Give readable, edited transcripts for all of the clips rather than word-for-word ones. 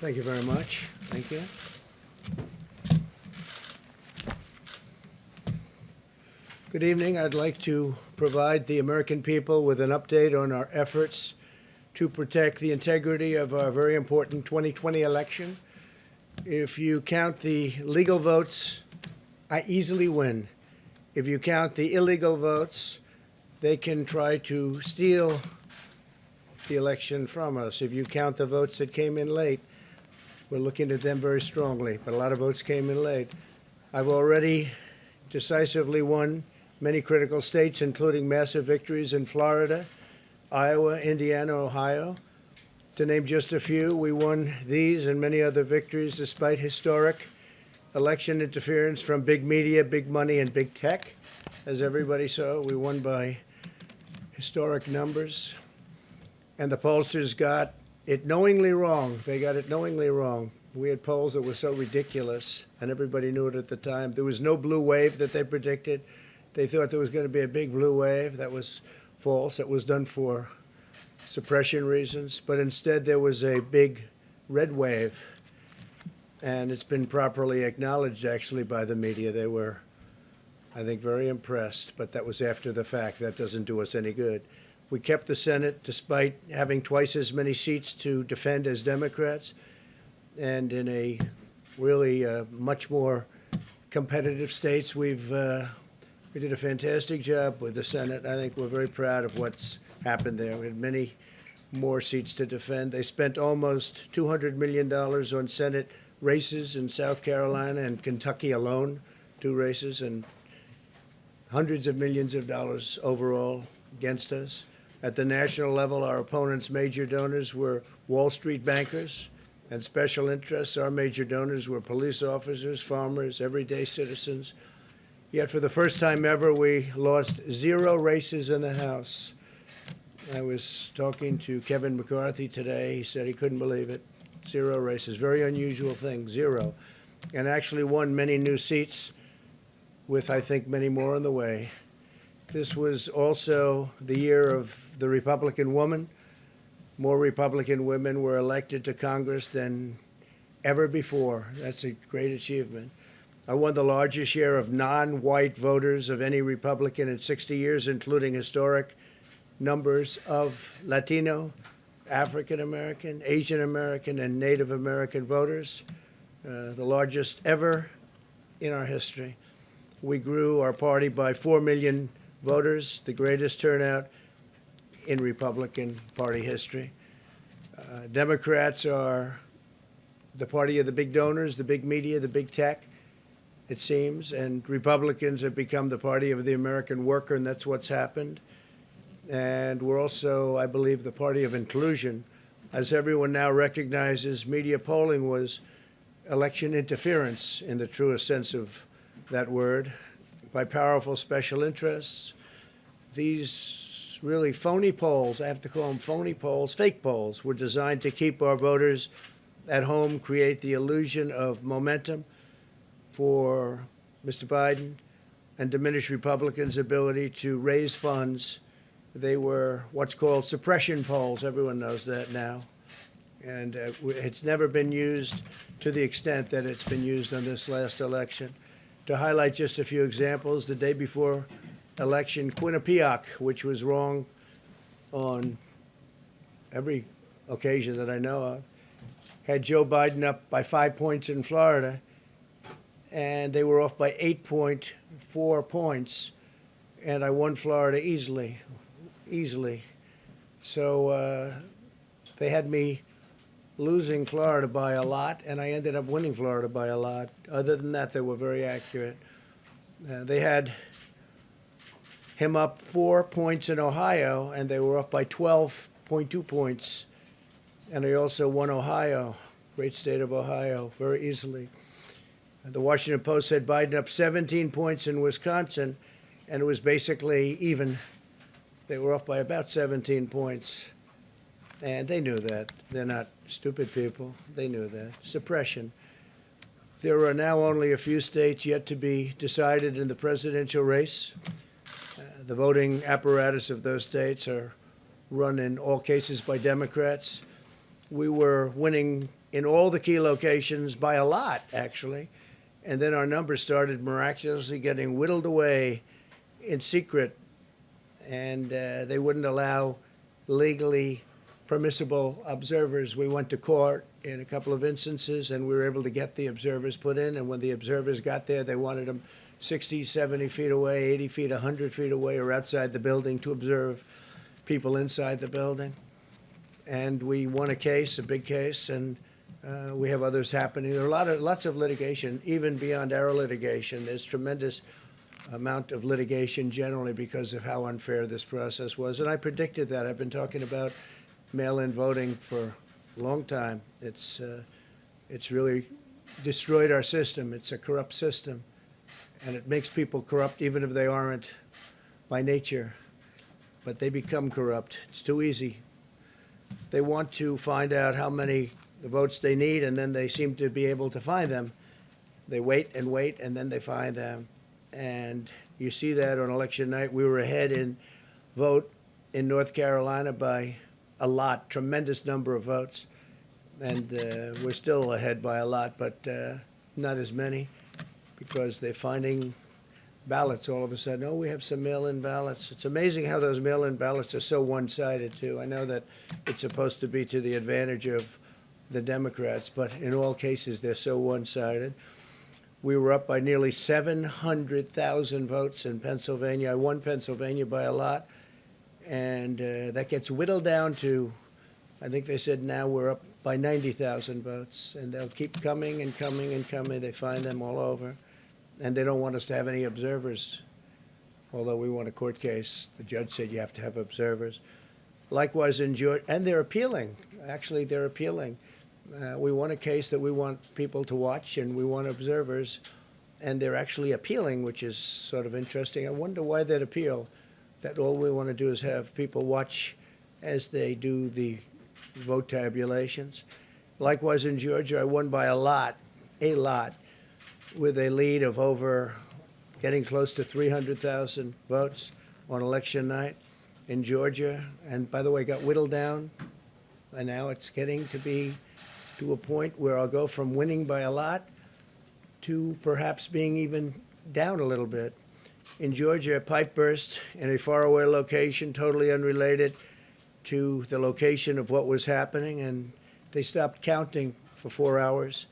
Thank you very much. Thank you. Good evening. I'd like to provide the American people with an update on our efforts to protect the integrity of our very important 2020 election. If you count the legal votes, I easily win. If you count the illegal votes, they can try to steal the election from us. If you count the votes that came in late, we're looking at them very strongly, but a lot of votes came in late. I've already decisively won many critical states, including massive victories in Florida, Iowa, Indiana, Ohio. To name just a few, we won these and many other victories despite historic election interference from big media, big money, and big tech. As everybody saw, we won by historic numbers. And the pollsters got it knowingly wrong. They got it knowingly wrong. We had polls that were so ridiculous, and everybody knew it at the time. There was no blue wave that they predicted. They thought there was going to be a big blue wave. That was false. It was done for suppression reasons. But instead, there was a big red wave. And it's been properly acknowledged, actually, by the media. They were, I think, very impressed. But that was after the fact. That doesn't do us any good. We kept the Senate despite having twice as many seats to defend as Democrats, and in a really much more competitive states, we did a fantastic job with the Senate. I think we're very proud of what's happened there. We had many more seats to defend. They spent almost $200 million on Senate races in South Carolina and Kentucky alone, 2 races, and hundreds of millions of dollars overall against us. At the national level, our opponents' major donors were Wall Street bankers and special interests. Our major donors were police officers, farmers, everyday citizens. Yet for the first time ever, we lost 0 races in the House. I was talking to Kevin McCarthy today. He said he couldn't believe it. 0 races. Very unusual thing, 0. And actually won many new seats with, I think, many more on the way. This was also the year of the Republican woman. More Republican women were elected to Congress than ever before. That's a great achievement. I won the largest share of non-white voters of any Republican in 60 years, including historic numbers of Latino, African American, Asian American, and Native American voters, the largest ever in our history. We grew our party by 4 million voters, the greatest turnout in Republican Party history. Democrats are the party of the big donors, the big media, the big tech, it seems, and Republicans have become the party of the American worker, and that's what's happened. And we're also, I believe, the party of inclusion. As everyone now recognizes, media polling was election interference in the truest sense of that word, by powerful special interests. These really phony polls, I have to call them phony polls, fake polls, were designed to keep our voters at home, create the illusion of momentum for Mr. Biden, and diminish Republicans' ability to raise funds. They were what's called suppression polls. Everyone knows that now. And it's never been used to the extent that it's been used on this last election. To highlight just a few examples, the day before election, Quinnipiac, which was wrong on every occasion that I know of, had Joe Biden up by 5 points in Florida, and they were off by 8.4 points, and I won Florida easily. So they had me losing Florida by a lot, and I ended up winning Florida by a lot. Other than that, they were very accurate. They had him up 4 points in Ohio, and they were up by 12.2 points. And I also won Ohio, great state of Ohio, very easily. The Washington Post said Biden up 17 points in Wisconsin, and it was basically even. They were off by about 17 points. And they knew that. They're not stupid people. They knew that. Suppression. There are now only a few states yet to be decided in the presidential race. The voting apparatus of those states are run in all cases by Democrats. We were winning in all the key locations by a lot, actually. And then our numbers started miraculously getting whittled away in secret, and they wouldn't allow legally permissible observers. We went to court in a couple of instances, and we were able to get the observers put in. And when the observers got there, they wanted them 60, 70 feet away, 80 feet, 100 feet away, or outside the building to observe people inside the building. And we won a case, a big case, and we have others happening. There are lots of litigation, even beyond our litigation. There's tremendous amount of litigation generally because of how unfair this process was. And I predicted that. I've been talking about mail-in voting for a long time. It's really destroyed our system. It's a corrupt system, and it makes people corrupt even if they aren't by nature. But they become corrupt. It's too easy. They want to find out how many votes they need, and then they seem to be able to find them. They wait, and then they find them. And you see that on election night. We were ahead in vote in North Carolina by a lot, tremendous number of votes. And we're still ahead by a lot, but not as many, because they're finding ballots all of a sudden. Oh, we have some mail-in ballots. It's amazing how those mail-in ballots are so one-sided, too. I know that it's supposed to be to the advantage of the Democrats, but in all cases, they're so one-sided. We were up by nearly 700,000 votes in Pennsylvania. I won Pennsylvania by a lot, and that gets whittled down to, I think they said now we're up by 90,000 votes, and they'll keep coming and coming and coming. They find them all over, and they don't want us to have any observers, although we won a court case. The judge said you have to have observers. Likewise in Georgia, and they're appealing. Actually, they're appealing. We won a case that we want people to watch, and we want observers, and they're actually appealing, which is sort of interesting. I wonder why they'd appeal, that all we want to do is have people watch as they do the vote tabulations. Likewise in Georgia, I won by a lot, with a lead of over getting close to 300,000 votes on election night in Georgia. And by the way, got whittled down, and now it's getting to be to a point where I'll go from winning by a lot to perhaps being even down a little bit. In Georgia, a pipe burst in a faraway location, totally unrelated to the location of what was happening, and they stopped counting for 4 hours,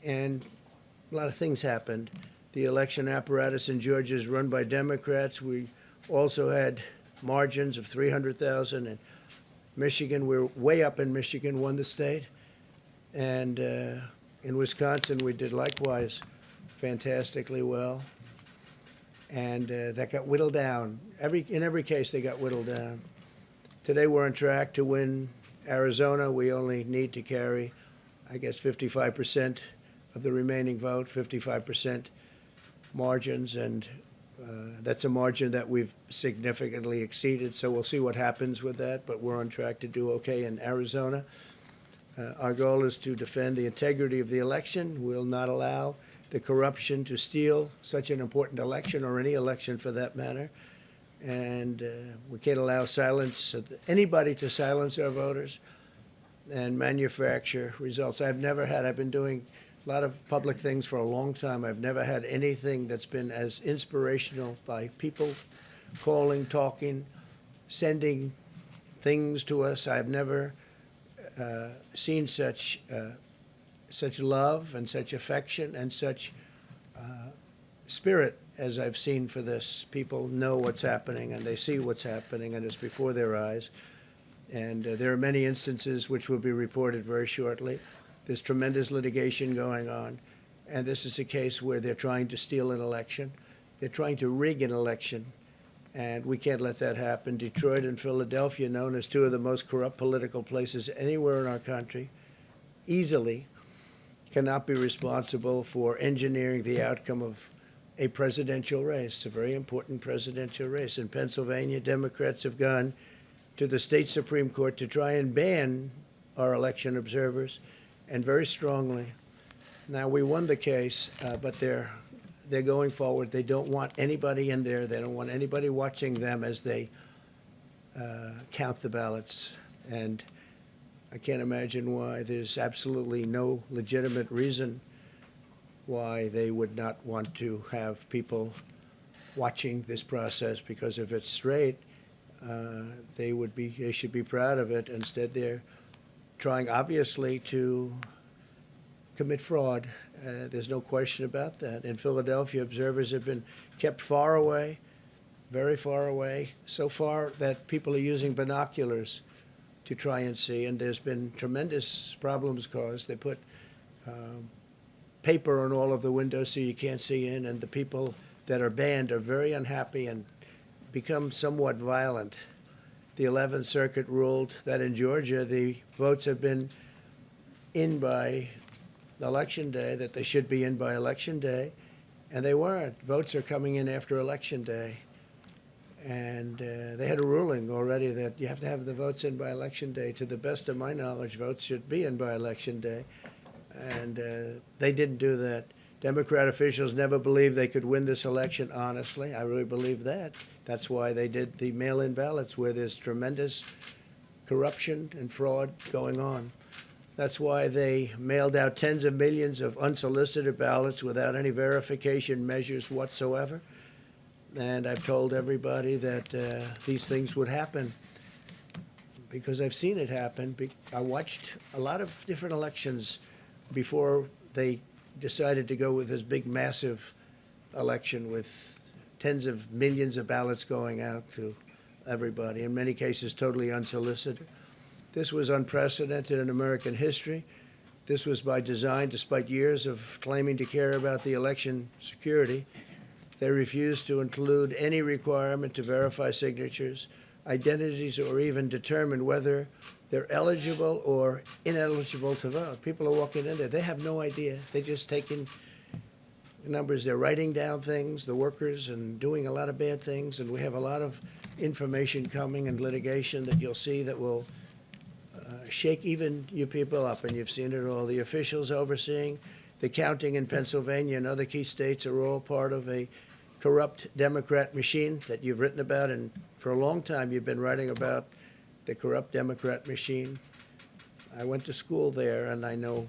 and a lot of things happened. The election apparatus in Georgia is run by Democrats. We also had margins of 300,000. In Michigan, we're way up in Michigan, won the state. And in Wisconsin, we did likewise fantastically well. And that got whittled down. In every case, they got whittled down. Today, we're on track to win Arizona. We only need to carry, I guess, 55% of the remaining vote, 55% margins. And that's a margin that we've significantly exceeded. So we'll see what happens with that. But we're on track to do okay in Arizona. Our goal is to defend the integrity of the election. We'll not allow the corruption to steal such an important election, or any election for that matter. And we can't allow anybody to silence our voters and manufacture results. I've been doing a lot of public things for a long time. I've never had anything that's been as inspirational, by people calling, talking, sending things to us. I've never seen such love and such affection and such spirit as I've seen for this. People know what's happening, and they see what's happening, and it's before their eyes. And there are many instances which will be reported very shortly. There's tremendous litigation going on, and this is a case where they're trying to steal an election. They're trying to rig an election. And we can't let that happen. Detroit and Philadelphia, known as two of the most corrupt political places anywhere in our country, easily cannot be responsible for engineering the outcome of a presidential race, a very important presidential race. In Pennsylvania, Democrats have gone to the state Supreme Court to try and ban our election observers, and very strongly. Now, we won the case, but they're going forward. They don't want anybody in there. They don't want anybody watching them as they count the ballots. And I can't imagine why. There's absolutely no legitimate reason why they would not want to have people watching this process, because if it's straight, they should be proud of it. Instead, they're trying, obviously, to commit fraud. There's no question about that. In Philadelphia, observers have been kept far away, very far away, so far that people are using binoculars to try and see, and there's been tremendous problems caused. They put paper on all of the windows so you can't see in, and the people that are banned are very unhappy and become somewhat violent. The 11th Circuit ruled that in Georgia, the votes have been in by Election Day, that they should be in by Election Day, and they weren't. Votes are coming in after Election Day. And they had a ruling already that you have to have the votes in by Election Day. To the best of my knowledge, votes should be in by Election Day. And they didn't do that. Democrat officials never believed they could win this election honestly. I really believe that. That's why they did the mail-in ballots, where there's tremendous corruption and fraud going on. That's why they mailed out tens of millions of unsolicited ballots without any verification measures whatsoever. And I've told everybody that these things would happen because I've seen it happen. I watched a lot of different elections before they decided to go with this big, massive election with tens of millions of ballots going out to everybody, in many cases totally unsolicited. This was unprecedented in American history. This was by design, despite years of claiming to care about the election security. They refused to include any requirement to verify signatures, identities, or even determine whether they're eligible or ineligible to vote. People are walking in there. They have no idea. They're just taking numbers. They're writing down things, the workers, and doing a lot of bad things. And we have a lot of information coming and litigation that you'll see that will shake even you people up. And you've seen it all. The officials overseeing the counting in Pennsylvania and other key states are all part of a corrupt Democrat machine that you've written about, and for a long time you've been writing about the corrupt Democrat machine. I went to school there, and I know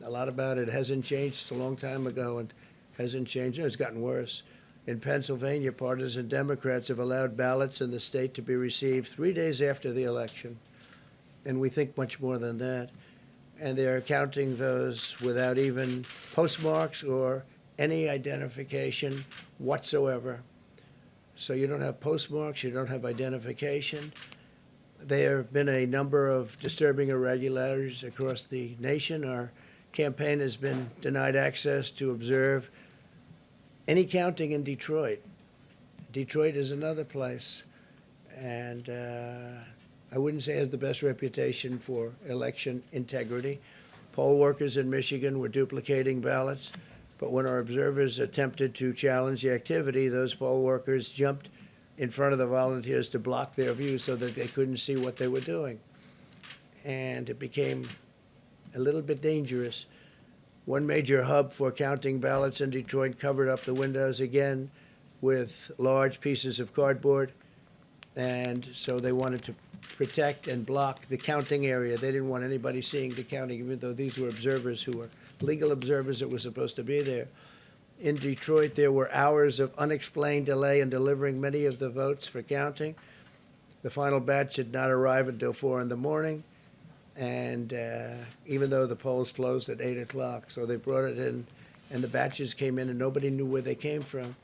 a lot about it. It hasn't changed. It's a long time ago, and hasn't changed. It's gotten worse. In Pennsylvania, partisan Democrats have allowed ballots in the state to be received 3 days after the election, and we think much more than that. And they're counting those without even postmarks or any identification whatsoever. So you don't have postmarks, you don't have identification. There have been a number of disturbing irregularities across the nation. Our campaign has been denied access to observe any counting in Detroit. Detroit is another place, and I wouldn't say it has the best reputation for election integrity. Poll workers in Michigan were duplicating ballots, but when our observers attempted to challenge the activity, those poll workers jumped in front of the volunteers to block their view so that they couldn't see what they were doing. And it became a little bit dangerous. One major hub for counting ballots in Detroit covered up the windows again with large pieces of cardboard, and so they wanted to protect and block the counting area. They didn't want anybody seeing the counting, even though these were observers who were legal observers that were supposed to be there. In Detroit, there were hours of unexplained delay in delivering many of the votes for counting. The final batch did not arrive until 4 in the morning, and even though the polls closed at 8 o'clock. So they brought it in, and the batches came in, and nobody knew where they came from.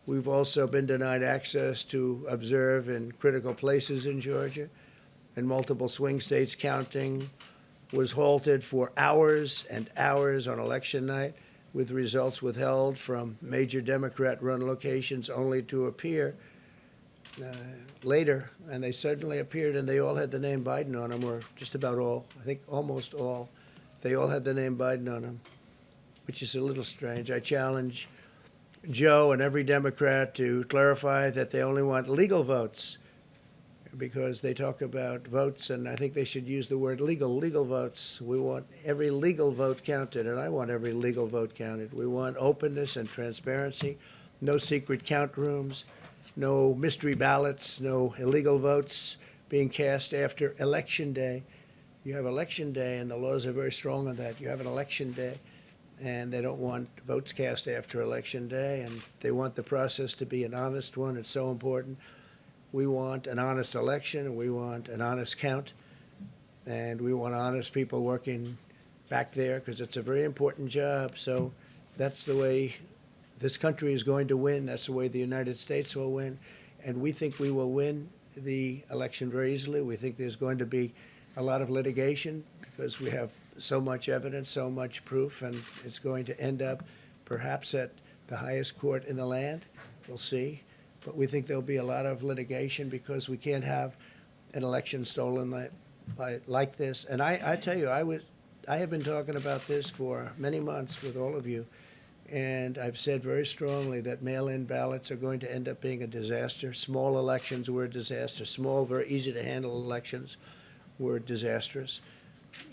We've also been denied access to observe in critical places in Georgia. In multiple swing states, counting was halted for hours and hours on election night, with results withheld from major Democrat-run locations only to appear later. And they suddenly appeared, and they all had the name Biden on them, or just about all. I think almost all. They all had the name Biden on them, which is a little strange. I challenge Joe and every Democrat to clarify that they only want legal votes, because they talk about votes, and I think they should use the word legal votes. We want every legal vote counted, and I want every legal vote counted. We want openness and transparency, no secret count rooms, no mystery ballots, no illegal votes being cast after Election Day. you have election day, and the laws are very strong on that. You have an election day, and they don't want votes cast after election day, and they want the process to be an honest one. It's so important. We want an honest election, and we want an honest count, and we want honest people working back there because it's a very important job. So that's the way this country is going to win. That's the way the United States will win. And we think we will win the election very easily. We think there's going to be a lot of litigation because we have so much evidence, so much proof, and it's going to end up perhaps at the highest court in the land. We'll see. But we think there'll be a lot of litigation because we can't have an election stolen like this. And I tell you, I have been talking about this for many months with all of you, and I've said very strongly that mail-in ballots are going to end up being a disaster. Small elections were a disaster. Small, very easy to handle elections were disastrous.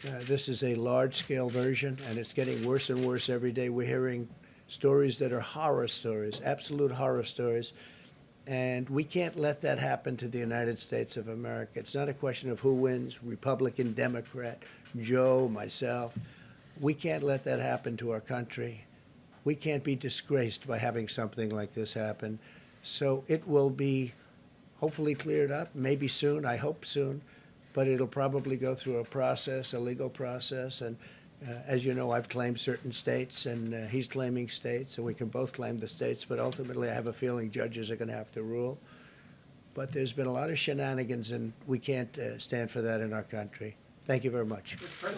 This is a large-scale version, and it's getting worse and worse every day. We're hearing stories that are horror stories, absolute horror stories. And we can't let that happen to the United States of America. It's not a question of who wins, Republican, Democrat, Joe, myself. We can't let that happen to our country. We can't be disgraced by having something like this happen. So it will be hopefully cleared up, maybe soon, I hope soon, but it'll probably go through a process, a legal process. And as you know, I've claimed certain states, and he's claiming states, and we can both claim the states, but ultimately I have a feeling judges are going to have to rule. But there's been a lot of shenanigans, and we can't stand for that in our country. Thank you very much.